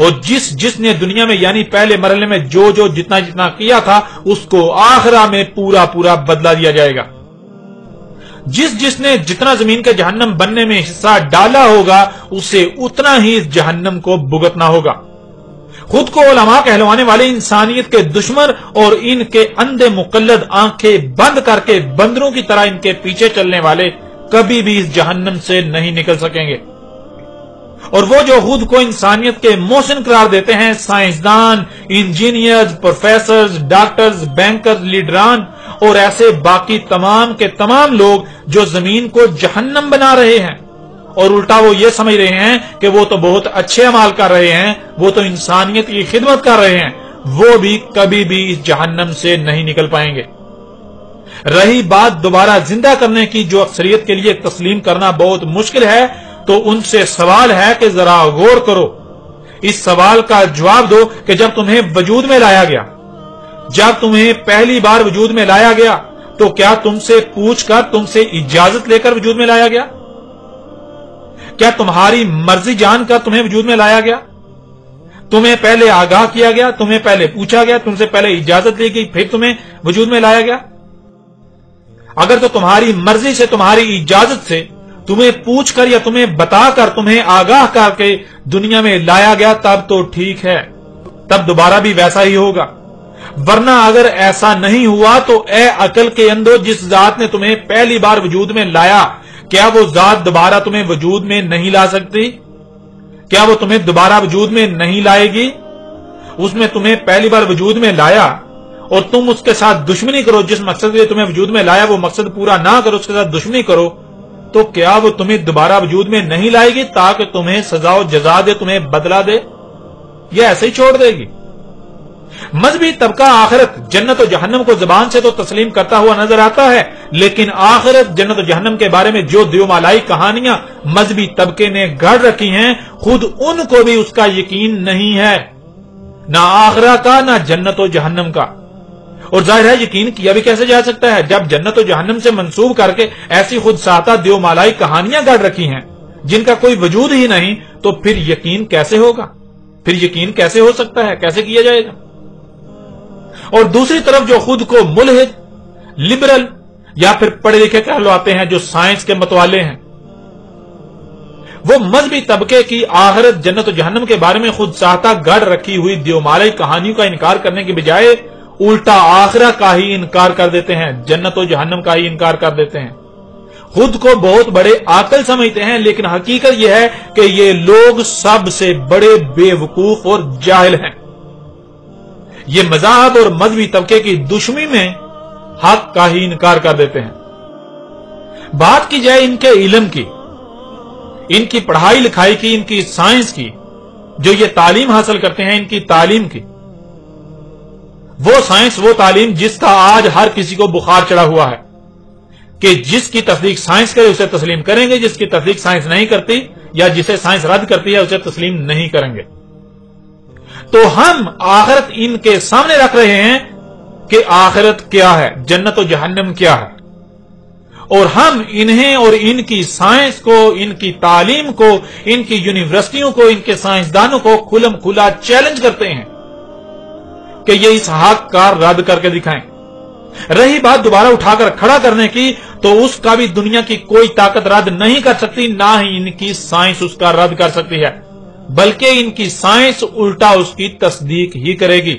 اور जिस ने दुनिया में यानी पहले मरहले में जो जितना जितना किया था उसको आखिरा में पूरा पूरा बदला दिया जाएगा। जिसने जितना जमीन के जहन्नम बनने में हिस्सा डाला होगा उसे उतना ही इस जहन्नम को भुगतना होगा। खुद को उलमा कहलवाने वाले इंसानियत के दुश्मन और इनके अंधे मुकल्लद आंखें बंद करके बंदरों की तरह इनके पीछे चलने वाले कभी भी इस जहन्नम से नहीं निकल सकेंगे। और वो जो खुद को इंसानियत के मोहसिन करार देते हैं, साइंसदान, इंजीनियर्स, प्रोफेसर्स, डॉक्टर्स, बैंकर्स, लीडरान और ऐसे बाकी तमाम के तमाम लोग जो जमीन को जहन्नम बना रहे हैं और उल्टा वो ये समझ रहे हैं कि वो तो बहुत अच्छे अमाल कर रहे हैं, वो तो इंसानियत की खिदमत कर रहे हैं, वो भी कभी भी इस जहन्नम से नहीं निकल पाएंगे। रही बात दोबारा जिंदा करने की, जो अक्सरियत के लिए तस्लीम करना बहुत मुश्किल है, तो उनसे सवाल है कि जरा गौर करो, इस सवाल का जवाब दो कि जब तुम्हें वजूद में लाया गया, जब तुम्हें पहली बार वजूद में लाया गया, तो क्या तुमसे पूछकर, तुमसे इजाजत लेकर वजूद में लाया गया? क्या तुम्हारी मर्जी जानकर तुम्हें वजूद में लाया गया? तुम्हें पहले आगाह किया गया, तुम्हें पहले पूछा गया, तुमसे पहले इजाजत ली गई, फिर तुम्हें वजूद में लाया गया? अगर तो तुम्हारी मर्जी से, तुम्हारी इजाजत से, तुम्हें पूछकर या तुम्हें बताकर, तुम्हें आगाह करके दुनिया में लाया गया, तब तो ठीक है, तब दोबारा भी वैसा ही होगा। वरना अगर ऐसा नहीं हुआ तो ए अकल के अंदर, जिस जात ने तुम्हें पहली बार वजूद में लाया, क्या वो जात दोबारा तुम्हें वजूद में नहीं ला सकती? क्या वो तुम्हें दोबारा वजूद में नहीं लाएगी? उसने तुम्हें पहली बार वजूद में लाया और तुम उसके साथ दुश्मनी करो, जिस मकसद के लिए तुम्हें वजूद में लाया वो मकसद पूरा ना करो, उसके साथ दुश्मनी करो, तो क्या वो तुम्हें दोबारा वजूद में नहीं लाएगी ताकि तुम्हें सजा और जजा दे, तुम्हें बदला दे, या ऐसे ही छोड़ देगी? मजहबी तबका आखिरत, जन्नत और जहन्नम को जबान से तो तस्लीम करता हुआ नजर आता है, लेकिन आखिरत, जन्नत और जहन्नम के बारे में जो दियोमालाई कहानियां मजहबी तबके ने गढ़ रखी हैं, खुद उनको भी उसका यकीन नहीं है, ना आखिरा का, ना जन्नत और जहन्नम का। और जाहिर है यकीन किया भी कैसे जा सकता है जब जन्नत और जहन्नम से मंसूब करके ऐसी खुद साता दियोमालाई कहानियां गढ़ रखी हैं जिनका कोई वजूद ही नहीं, तो फिर यकीन कैसे होगा? फिर यकीन कैसे हो सकता है? कैसे किया जाएगा? और दूसरी तरफ जो खुद को मुल्हिद, लिबरल या फिर पढ़े लिखे कहलवाते हैं, जो साइंस के मतवाले हैं, वो मजहबी तबके की आखिरत, जन्नत और जहन्नम के बारे में खुद साता गढ़ रखी हुई दियोमालाई कहानियों का इनकार करने की बजाय उल्टा आखिरा का ही इनकार कर देते हैं, जन्नत और जहन्नम का ही इनकार कर देते हैं। खुद को बहुत बड़े आकल समझते हैं, लेकिन हकीकत यह है कि ये लोग सबसे बड़े बेवकूफ और जाहिल हैं। ये मज़हब और मजहबी तबके की दुश्मनी में हक का ही इनकार कर देते हैं। बात की जाए इनके इल्म की, इनकी पढ़ाई लिखाई की, इनकी साइंस की, जो ये तालीम हासिल करते हैं, इनकी तालीम की, वो साइंस, वो तालीम जिसका आज हर किसी को बुखार चढ़ा हुआ है कि जिसकी तस्दीक साइंस करे उसे तस्लीम करेंगे, जिसकी तस्दीक साइंस नहीं करती या जिसे साइंस रद्द करती है उसे तस्लीम नहीं करेंगे। तो हम आखिरत इनके सामने रख रहे हैं कि आखिरत क्या है, जन्नत और जहन्नम क्या है, और हम इन्हें और इनकी साइंस को, इनकी तालीम को, इनकी यूनिवर्सिटियों को, इनके साइंसदानों को खुलम खुला चैलेंज करते हैं कि ये इस हक का रद्द करके दिखाएं। रही बात दोबारा उठाकर खड़ा करने की, तो उसका भी दुनिया की कोई ताकत रद्द नहीं कर सकती, ना ही इनकी साइंस उसका रद्द कर सकती है, बल्कि इनकी साइंस उल्टा उसकी तस्दीक ही करेगी।